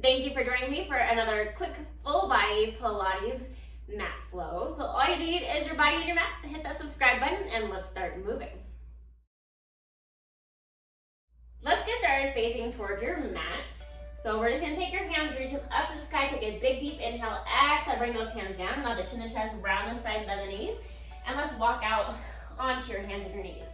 Thank you for joining me for another quick full body Pilates mat flow. So all you need is your body and your mat. Hit that subscribe button and let's start moving. Let's get started facing towards your mat. So we're just gonna take your hands, reach them up to the sky, take a big deep inhale, exhale, bring those hands down. Now the chin and chest round the side, bend the knees, and let's walk out onto your hands and your knees.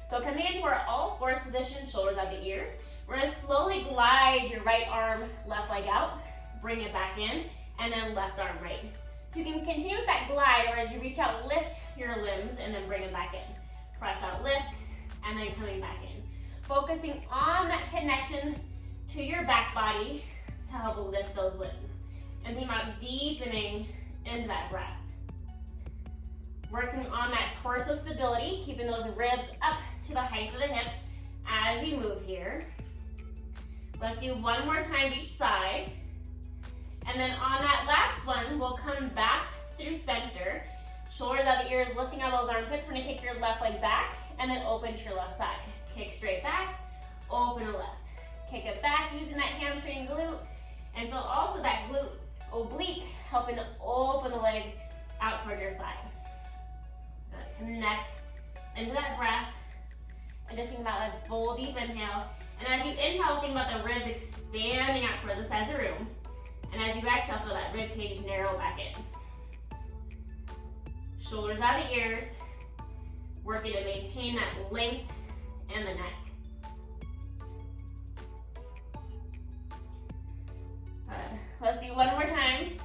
So coming into our all fours position, shoulders at the ears. We're gonna slowly glide your right arm, left leg out, bring it back in, and then left arm right. So you can continue with that glide, or as you reach out, lift your limbs and then bring it back in. Press out, lift, and then coming back in. Focusing on that connection to your back body to help lift those limbs. And think about deepening into that breath. Working on that torso stability, keeping those ribs up to the height of the hip as you move here. Let's do one more time each side. And then on that last one, we'll come back through center. Shoulders out the ears, lifting out those armpits. We're gonna kick your left leg back and then open to your left side. Kick straight back, open to left. Kick it back using that hamstring glute. And feel also that glute oblique helping to open the leg out toward your side. Good. Connect into that breath. And just think about a full deep inhale. And as you inhale, think about the ribs expanding out towards the sides of the room. And as you exhale, feel that rib cage narrow back in. Shoulders out of the ears. Working to maintain that length and the neck. Good. Let's do one more time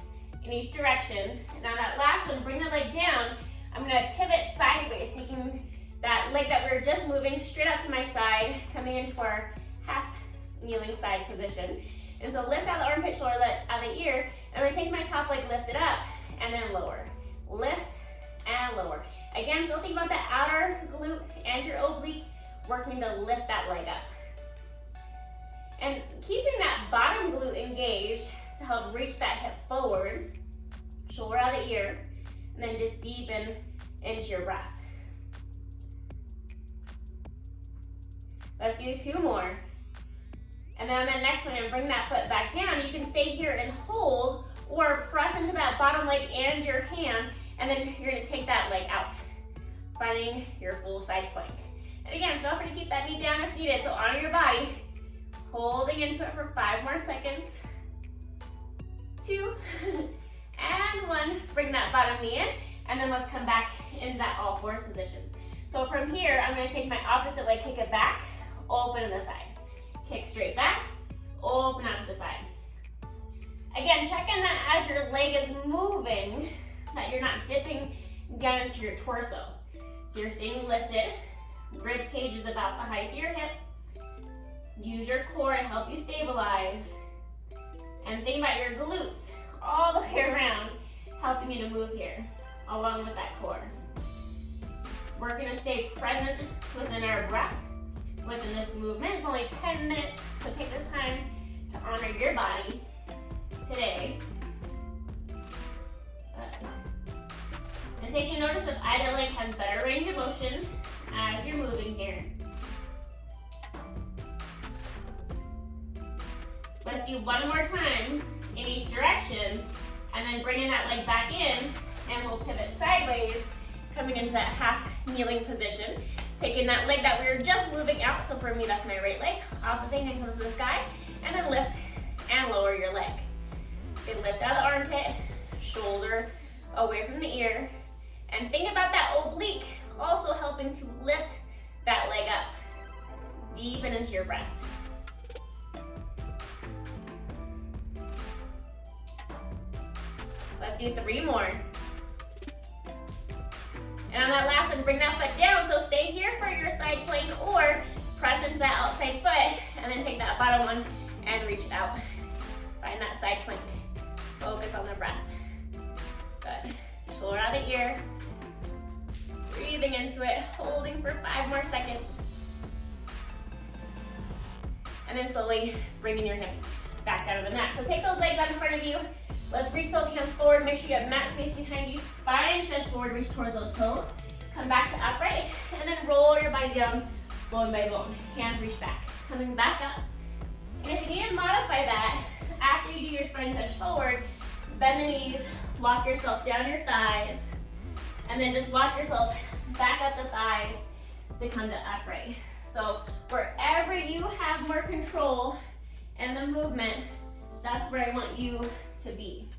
in each direction. And on that last one, bring the leg down. I'm gonna pivot sideways, taking that leg that we were just moving straight out to my side, coming into our half kneeling side position. And so lift out the armpit, shoulder out the ear. I'm gonna take my top leg, lift it up, and then lower. Lift and lower. Again, still think about that outer glute and your oblique, working to lift that leg up. And keeping that bottom glute engaged to help reach that hip forward, shoulder out the ear, and then just deepen into your breath. Let's do two more. And then on that next one, I'm gonna bring that foot back down. You can stay here and hold, or press into that bottom leg and your hand, and then you're gonna take that leg out, finding your full side plank. And again, feel free to keep that knee down if needed, so honor your body. Holding into it for 5 more seconds. 2, and 1. Bring that bottom knee in, and then let's come back into that all fours position. So from here, I'm gonna take my opposite leg, kick it back, open to the side. Kick straight back, open out to the side. Again, check in that as your leg is moving, that you're not dipping down into your torso. So you're staying lifted. Rib cage is about the height of your hip. Use your core to help you stabilize. And think about your glutes all the way around, helping you to move here, along with that core. We're gonna stay present within our breath, within this movement. It's only 10 minutes, so take this time to honor your body today. And taking notice if either leg has better range of motion as you're moving here. Let's do one more time in each direction, and then bringing that leg back in, and we'll pivot sideways, coming into that half kneeling position. Taking that leg that we were just moving out, so for me that's my right leg, opposite hand comes to the sky, and then lift and lower your leg. So lift out the armpit, shoulder away from the ear, and think about that oblique also helping to lift that leg up. Deepen into your breath. Let's do 3 more. And on that last one, bring that foot down. So stay here for your side plank, or press into that outside foot, and then take that bottom one and reach it out. Find that side plank. Focus on the breath. Good. Shoulder out of the ear. Breathing into it, holding for 5 more seconds. And then slowly bringing your hips back down to the mat. So take those legs out in front of you. Let's reach those hands forward. Make sure you have mat space behind you. Spine stretch forward, reach towards those toes. Come back to upright, and then roll your body down, bone by bone. Hands reach back. Coming back up. And if you need to modify that, after you do your spine touch forward, bend the knees, walk yourself down your thighs, and then just walk yourself back up the thighs to come to upright. So wherever you have more control in the movement, that's where I want you to be.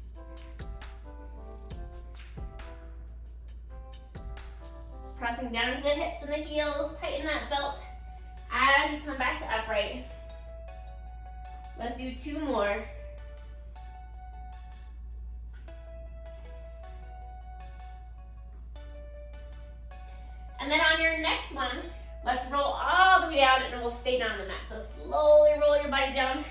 Pressing down to the hips and the heels, tighten that belt as you come back to upright. Let's do 2 more. And then on your next one, let's roll all the way out and we'll stay down on the mat. So slowly roll your body down,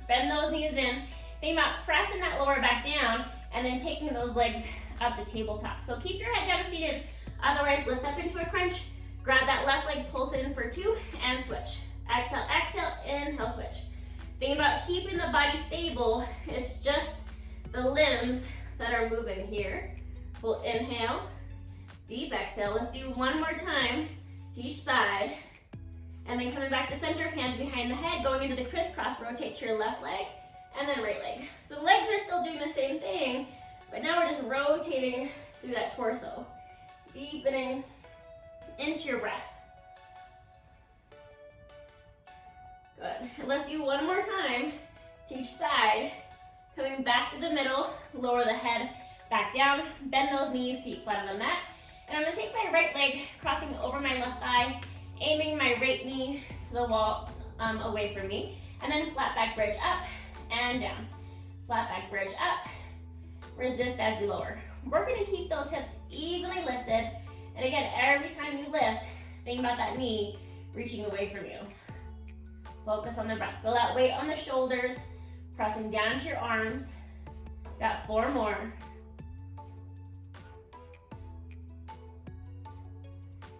bend those knees in. Think about pressing that lower back down and then taking those legs up to tabletop. So keep your head down and feet in. Otherwise, lift up into a crunch. Grab that left leg, pulse it in for 2, and switch. Exhale, exhale, inhale, switch. Think about keeping the body stable. It's just the limbs that are moving here. We'll inhale, deep exhale. Let's do 1 more time to each side. And then coming back to center, hands behind the head, going into the crisscross, rotate to your left leg, and then right leg. So legs are still doing the same thing, but now we're just rotating through that torso. Deepening into your breath. Good. And let's do 1 more time to each side. Coming back to the middle, lower the head back down, bend those knees, feet flat on the mat. And I'm gonna take my right leg, crossing over my left thigh, aiming my right knee to the wall away from me, and then flat back bridge up and down. Flat back bridge up, resist as you lower. We're gonna keep those hips evenly lifted. And again, every time you lift, think about that knee reaching away from you. Focus on the breath. Feel that weight on the shoulders, pressing down to your arms. Got 4 more.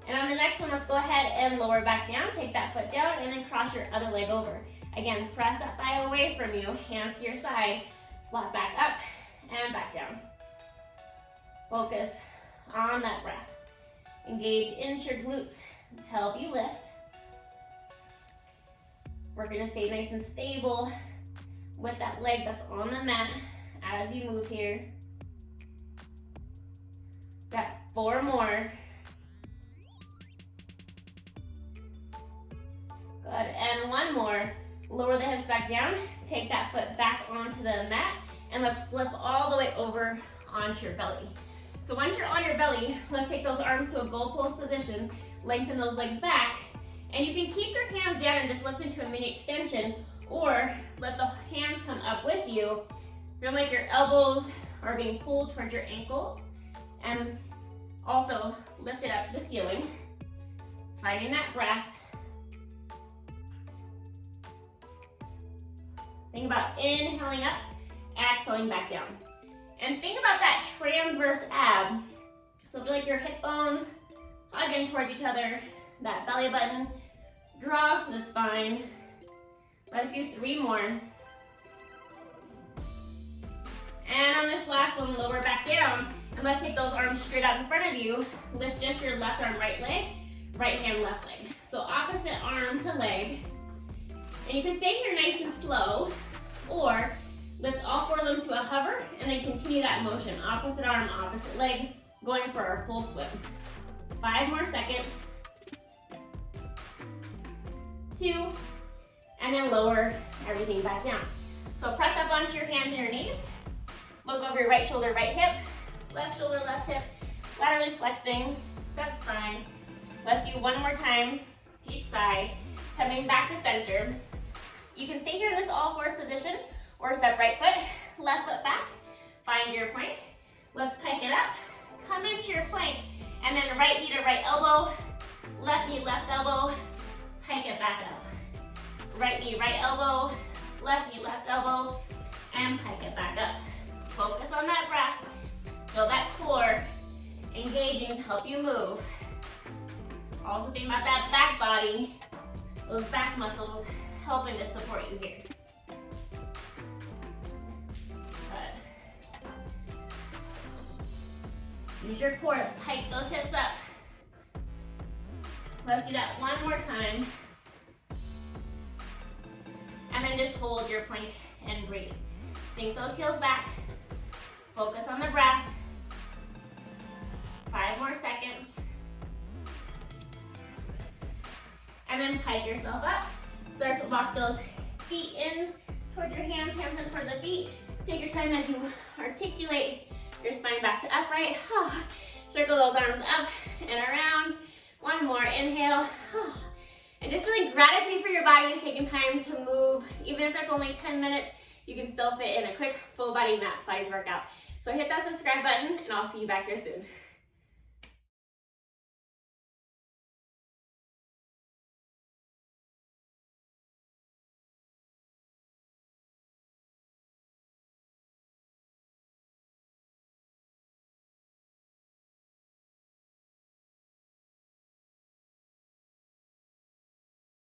And on the next one, let's go ahead and lower back down. Take that foot down and then cross your other leg over. Again, press that thigh away from you, hands to your side, flat back up and back down. Focus on that breath. Engage into your glutes to help you lift. We're gonna stay nice and stable with that leg that's on the mat as you move here. Got 4 more. Good, and 1 more. Lower the hips back down, take that foot back onto the mat, and let's flip all the way over onto your belly. So once you're on your belly, let's take those arms to a goalpost position, lengthen those legs back, and you can keep your hands down and just lift into a mini extension, or let the hands come up with you. Feel like your elbows are being pulled towards your ankles, and also lift it up to the ceiling, finding that breath. Think about inhaling up, exhaling back down. And think about that transverse ab. So feel like your hip bones hugging towards each other. That belly button draws to the spine. Let's do 3 more. And on this last one, lower back down. And let's take those arms straight out in front of you. Lift just your left arm, right leg. Right hand, left leg. So opposite arm to leg. And you can stay here nice and slow, or lift all 4 limbs to a hover, and then continue that motion. Opposite arm, opposite leg, going for our full swim. 5 more seconds. 2, and then lower everything back down. So press up onto your hands and your knees. Look over your right shoulder, right hip, left shoulder, left hip, laterally flexing. That's fine. Let's do 1 more time to each side. Coming back to center. You can stay here in this all fours position, or step right foot, left foot back, find your plank. Let's pike it up, come into your plank, and then right knee to right elbow, left knee, left elbow, pike it back up. Right knee, right elbow, left knee, left elbow, and pike it back up. Focus on that breath. Feel that core engaging to help you move. Also think about that back body, those back muscles helping to support you here. Good. Use your core to pike those hips up. Let's do that 1 more time. And then just hold your plank and breathe. Sink those heels back. Focus on the breath. 5 more seconds. And then pike yourself up. Start to walk those feet in towards your hands, hands in towards the feet. Take your time as you articulate your spine back to upright. Circle those arms up and around. One more, inhale. And just feeling gratitude for your body is taking time to move. Even if that's only 10 minutes, you can still fit in a quick full body mat Pilates workout. So hit that subscribe button and I'll see you back here soon.